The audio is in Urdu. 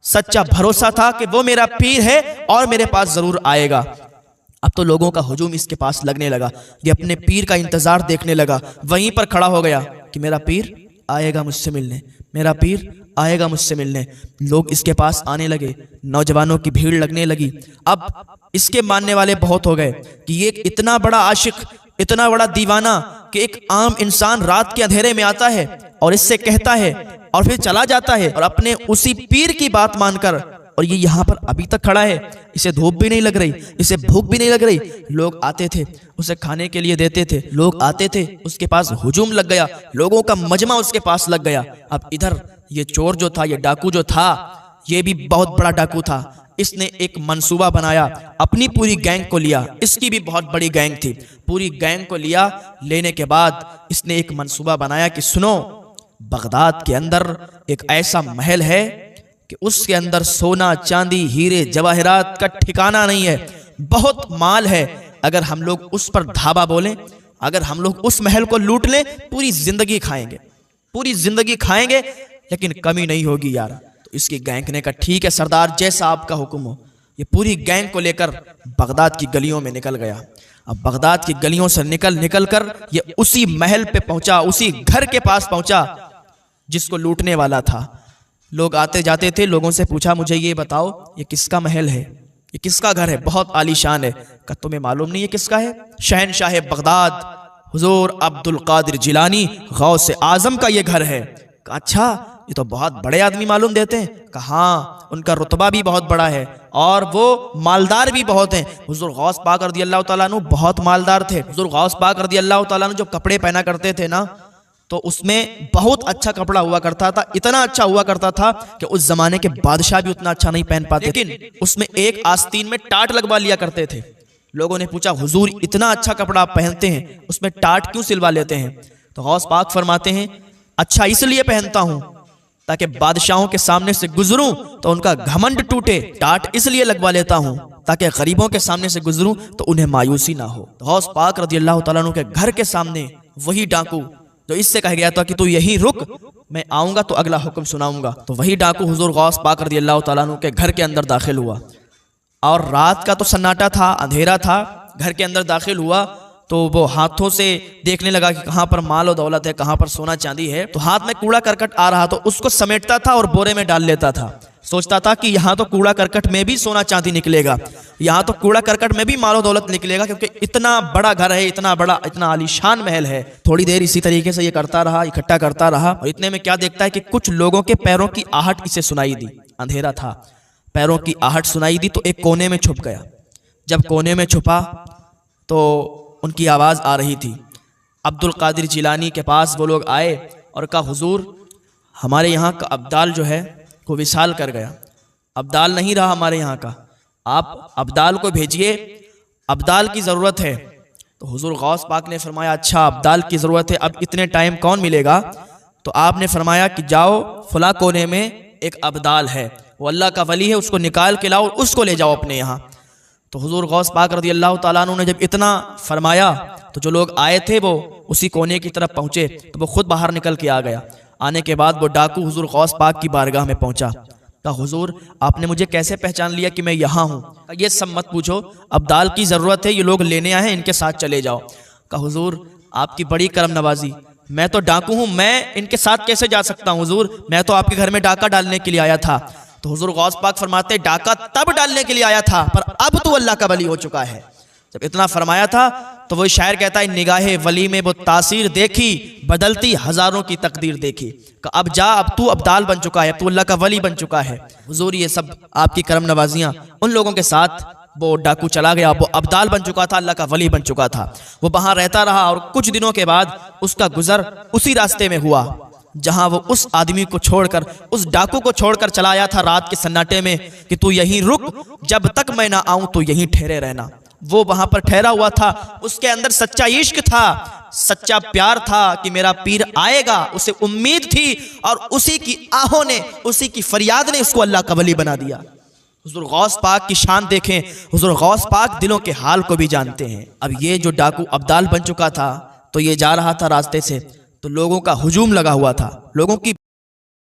سچا بھروسہ تھا کہ وہ میرا پیر ہے اور میرے پاس ضرور آئے گا۔ اب تو لوگوں کا ہجوم اس کے پاس لگنے لگا، یہ اپنے پیر کا انتظار دیکھنے لگا، وہیں پر کھڑا ہو گیا کہ میرا پیر آئے گا مجھ سے ملنے، میرا پیر آئے گا مجھ سے ملنے۔ لوگ اس کے پاس آنے لگے، نوجوانوں کی بھیڑ لگنے لگی۔ اب اس کے ماننے والے بہت ہو گئے کہ یہ اتنا بڑا عاشق، اتنا بڑا دیوانہ کہ ایک عام انسان رات کے اندھیرے میں آتا ہے اور اس سے کہتا ہے اور پھر چلا جاتا ہے، اور اپنے اسی پیر کی بات مان کر، اور یہ یہاں پر ابھی تک کھڑا ہے، اسے دھوپ بھی نہیں لگ رہی، اسے بھوک بھی نہیں لگ رہی۔ لوگ آتے تھے اسے کھانے کے لیے دیتے تھے، لوگ آتے تھے اس کے پاس ہجوم لگ گیا، لوگوں کا مجمع اس کے پاس لگ گیا۔ اب ادھر یہ چور جو تھا، یہ ڈاکو جو تھا، یہ بھی بہت بڑا ڈاکو تھا۔ اس نے ایک منصوبہ بنایا، اپنی پوری گینگ کو لیا، اس کی بھی بہت بڑی گینگ تھی، پوری گینگ کو لیا۔ لینے کے بعد اس نے ایک منصوبہ بنایا کہ سنو، بغداد کے اندر ایک ایسا محل ہے کہ اس کے اندر سونا چاندی ہیرے جواہرات کا ٹھکانہ نہیں ہے، بہت مال ہے۔ اگر ہم لوگ اس پر دھاوا بولیں، اگر ہم لوگ اس محل کو لوٹ لیں، پوری زندگی کھائیں گے، پوری زندگی کھائیں گے، لیکن کمی نہیں ہوگی یار۔ تو اس کی گینگ نے کہا ٹھیک ہے سردار، جیسا آپ کا حکم ہو۔ یہ پوری گینگ کو لے کر بغداد کی گلیوں میں نکل گیا۔ اب بغداد کی گلیوں سے نکل کر یہ اسی محل پہ پہنچا، اسی گھر کے پاس پہنچا جس کو لوٹنے والا تھا۔ لوگ آتے جاتے تھے، لوگوں سے پوچھا مجھے یہ بتاؤ یہ کس کا محل ہے، یہ کس کا گھر ہے، بہت عالی شان ہے۔ کہ تمہیں معلوم نہیں ہے کس کا ہے؟ شہنشاہ بغداد حضور عبد القادر جیلانی غوث اعظم کا یہ گھر ہے۔ کہ اچھا، یہ تو بہت بڑے آدمی معلوم دیتے ہیں۔ کہ ہاں، ان کا رتبہ بھی بہت بڑا ہے اور وہ مالدار بھی بہت ہیں۔ حضور غوث پاک رضی اللہ تعالیٰ عنہ بہت مالدار تھے۔ حضور غوث پاک رضی اللہ تعالیٰ عنہ جو کپڑے پہنا کرتے تھے نا، تو اس میں بہت اچھا کپڑا ہوا کرتا تھا، اتنا اچھا ہوا کرتا تھا کہ اس زمانے کے بادشاہ بھی اتنا اچھا نہیں پہن پاتے، لیکن اس میں ایک آستین میں ٹاٹ لگوا لیا کرتے تھے۔ لوگوں نے پوچھا حضور اتنا اچھا کپڑا آپ پہنتے ہیں، اس میں ٹاٹ کیوں سلوا لیتے ہیں؟ تو غوث پاک فرماتے ہیں اچھا اس لیے پہنتا ہوں تاکہ بادشاہوں کے سامنے سے گزروں تو ان کا گھمنڈ ٹوٹے، ٹاٹ اس لیے لگوا لیتا ہوں تاکہ غریبوں کے سامنے سے گزروں تو انہیں مایوسی نہ ہو۔ غوث پاک رضی اللہ تعالیٰ عنہ کے گھر کے سامنے وہی ڈاکو جو اس سے کہا گیا تھا کہ تو یہی رک، میں آؤں گا تو اگلا حکم سناؤں گا، تو وہی ڈاکو حضور غوث پاک رضی اللہ تعالیٰ عنہ کے گھر کے اندر داخل ہوا۔ اور رات کا تو سناٹا تھا، اندھیرا تھا، گھر کے اندر داخل ہوا تو وہ ہاتھوں سے دیکھنے لگا کہ کہاں پر مال و دولت ہے، کہاں پر سونا چاندی ہے۔ تو ہاتھ میں کوڑا کرکٹ آ رہا تو اس کو سمیٹتا تھا اور بورے میں ڈال لیتا تھا، سوچتا تھا کہ یہاں تو کوڑا کرکٹ میں بھی سونا چاندی نکلے گا، یہاں تو کوڑا کرکٹ میں بھی مال و دولت نکلے گا، کیونکہ اتنا بڑا گھر ہے، اتنا بڑا، اتنا عالی شان محل ہے۔ تھوڑی دیر اسی طریقے سے یہ کرتا رہا، اکٹھا کرتا رہا، اور اتنے میں کیا دیکھتا ہے کہ کچھ لوگوں کے پیروں کی آہٹ اسے سنائی دی، اندھیرا تھا، پیروں کی آہٹ سنائی دی تو ایک کونے میں چھپ گیا۔ جب کونے میں چھپا تو ان کی آواز آ رہی تھی۔ عبد القادر جیلانی کے پاس وہ لوگ آئے اور کہا حضور ہمارے یہاں کا ابدال جو ہے وہ وصال کر گیا، ابدال نہیں رہا ہمارے یہاں کا، آپ ابدال کو بھیجئے، ابدال کی ضرورت ہے۔ تو حضور غوث پاک نے فرمایا اچھا ابدال کی ضرورت ہے، اب اتنے ٹائم کون ملے گا؟ تو آپ نے فرمایا کہ جاؤ فلاں کونے میں ایک ابدال ہے، وہ اللہ کا ولی ہے، اس کو نکال کے لاؤ اور اس کو لے جاؤ اپنے یہاں۔ تو حضور غوث پاک رضی اللہ تعالیٰ عنہ نے جب اتنا فرمایا تو جو لوگ آئے تھے وہ اسی کونے کی طرف پہنچے تو وہ خود باہر نکل کے آ گیا۔ آنے کے بعد وہ ڈاکو حضور غوث پاک کی بارگاہ میں پہنچا۔ کہا حضور آپ نے مجھے کیسے پہچان لیا کہ میں یہاں ہوں؟ یہ سب مت پوچھو، ابدال کی ضرورت ہے، یہ لوگ لینے آئے ہیں، ان کے ساتھ چلے جاؤ۔ کہا حضور آپ کی بڑی کرم نوازی، میں تو ڈاکو ہوں، میں ان کے ساتھ کیسے جا سکتا ہوں حضور، میں تو آپ کے گھر میں ڈاکہ ڈالنے کے لیے آیا تھا۔ تو حضور غوث پاک فرماتے ڈاکہ تب ڈالنے کے لیے آیا تھا پر اب تو اللہ کا ولی ہو چکا ہے۔ جب اتنا فرمایا تھا تو وہ شاعر کہتا ہے نگاہ ولی میں وہ تاثیر دیکھی، بدلتی ہزاروں کی تقدیر دیکھی، کہ اب جا، اب تو ابدال بن چکا ہے، تو اللہ کا ولی بن چکا ہے۔ حضور یہ سب آپ کی کرم نوازیاں، ان لوگوں کے ساتھ وہ ڈاکو چلا گیا، وہ ابدال بن چکا تھا، اللہ کا ولی بن چکا تھا۔ وہ وہاں رہتا رہا اور کچھ دنوں کے بعد اس کا گزر اسی راستے میں ہوا جہاں وہ اس آدمی کو چھوڑ کر، اس ڈاکو کو چھوڑ کر چلا آیا تھا رات کے سناٹے میں کہ تو یہیں رک، جب تک میں نہ آؤں تو یہیں ٹھہرے رہنا۔ وہ وہاں پر ٹھہرا ہوا تھا، اس کے اندر سچا عشق تھا، سچا پیار تھا کہ میرا پیر آئے گا، اسے امید تھی، اور اسی کی آہوں نے، اسی کی فریاد نے اس کو اللہ کا ولی بنا دیا۔ حضور غوث پاک کی شان دیکھیں، حضور غوث پاک دلوں کے حال کو بھی جانتے ہیں۔ اب یہ جو ڈاکو ابدال بن چکا تھا تو یہ جا رہا تھا راستے سے تو لوگوں کا ہجوم لگا ہوا تھا، لوگوں کی